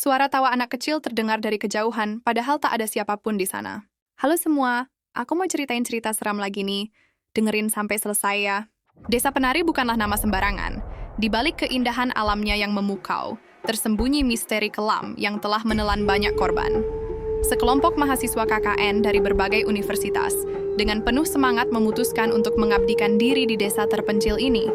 Suara tawa anak kecil terdengar dari kejauhan, padahal tak ada siapapun di sana. Halo semua, aku mau ceritain cerita seram lagi nih. Dengerin sampai selesai ya. Desa Penari bukanlah nama sembarangan. Di balik keindahan alamnya yang memukau, tersembunyi misteri kelam yang telah menelan banyak korban. Sekelompok mahasiswa KKN dari berbagai universitas, dengan penuh semangat memutuskan untuk mengabdikan diri di desa terpencil ini.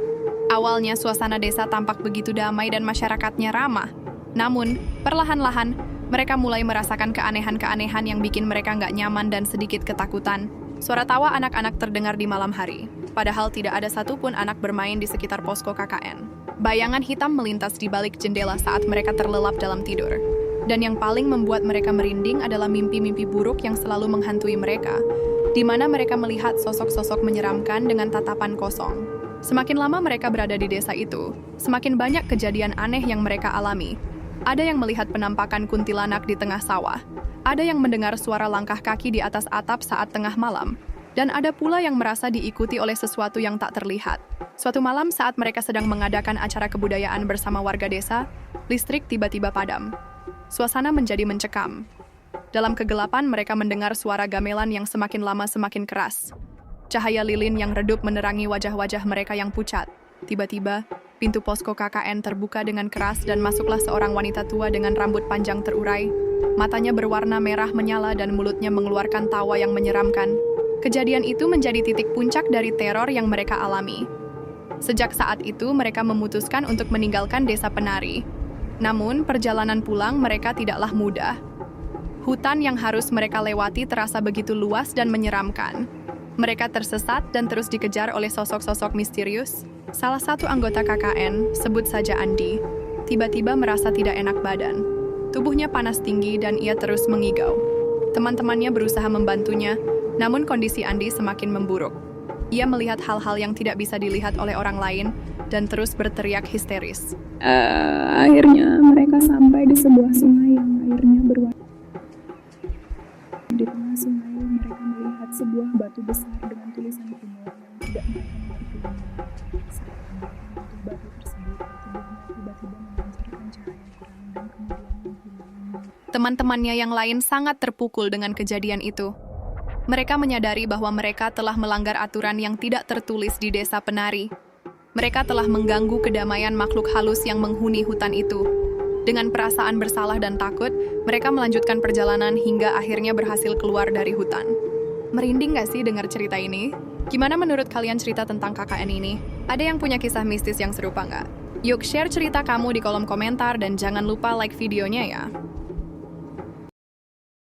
Awalnya suasana desa tampak begitu damai dan masyarakatnya ramah. Namun, perlahan-lahan, mereka mulai merasakan keanehan-keanehan yang bikin mereka nggak nyaman dan sedikit ketakutan. Suara tawa anak-anak terdengar di malam hari, padahal tidak ada satupun anak bermain di sekitar posko KKN. Bayangan hitam melintas di balik jendela saat mereka terlelap dalam tidur. Dan yang paling membuat mereka merinding adalah mimpi-mimpi buruk yang selalu menghantui mereka, di mana mereka melihat sosok-sosok menyeramkan dengan tatapan kosong. Semakin lama mereka berada di desa itu, semakin banyak kejadian aneh yang mereka alami. Ada yang melihat penampakan kuntilanak di tengah sawah, ada yang mendengar suara langkah kaki di atas atap saat tengah malam, dan ada pula yang merasa diikuti oleh sesuatu yang tak terlihat. Suatu malam saat mereka sedang mengadakan acara kebudayaan bersama warga desa, listrik tiba-tiba padam. Suasana menjadi mencekam. Dalam kegelapan mereka mendengar suara gamelan yang semakin lama semakin keras. Cahaya lilin yang redup menerangi wajah-wajah mereka yang pucat. Tiba-tiba, pintu posko KKN terbuka dengan keras dan masuklah seorang wanita tua dengan rambut panjang terurai. Matanya berwarna merah menyala dan mulutnya mengeluarkan tawa yang menyeramkan. Kejadian itu menjadi titik puncak dari teror yang mereka alami. Sejak saat itu, mereka memutuskan untuk meninggalkan desa Penari. Namun, perjalanan pulang mereka tidaklah mudah. Hutan yang harus mereka lewati terasa begitu luas dan menyeramkan. Mereka tersesat dan terus dikejar oleh sosok-sosok misterius. Salah satu anggota KKN, sebut saja Andi, tiba-tiba merasa tidak enak badan. Tubuhnya panas tinggi dan ia terus mengigau. Teman-temannya berusaha membantunya, namun kondisi Andi semakin memburuk. Ia melihat hal-hal yang tidak bisa dilihat oleh orang lain dan terus berteriak histeris. Akhirnya mereka sampai di sebuah sungai yang airnya berwarna. Di tengah sungai mereka melihat sebuah batu besar dengan tulisan kuno yang tidak mereka mengerti. Saat mereka menyentuh batu tersebut, tubuhnya tiba-tiba memancarkan cahaya terang dan kemudian menghilang. Teman-temannya yang lain sangat terpukul dengan kejadian itu. Mereka menyadari bahwa mereka telah melanggar aturan yang tidak tertulis di desa Penari. Mereka telah mengganggu kedamaian makhluk halus yang menghuni hutan itu. Dengan perasaan bersalah dan takut, mereka melanjutkan perjalanan hingga akhirnya berhasil keluar dari hutan. Merinding gak sih dengar cerita ini? Gimana menurut kalian cerita tentang KKN ini? Ada yang punya kisah mistis yang serupa nggak? Yuk share cerita kamu di kolom komentar dan jangan lupa like videonya ya.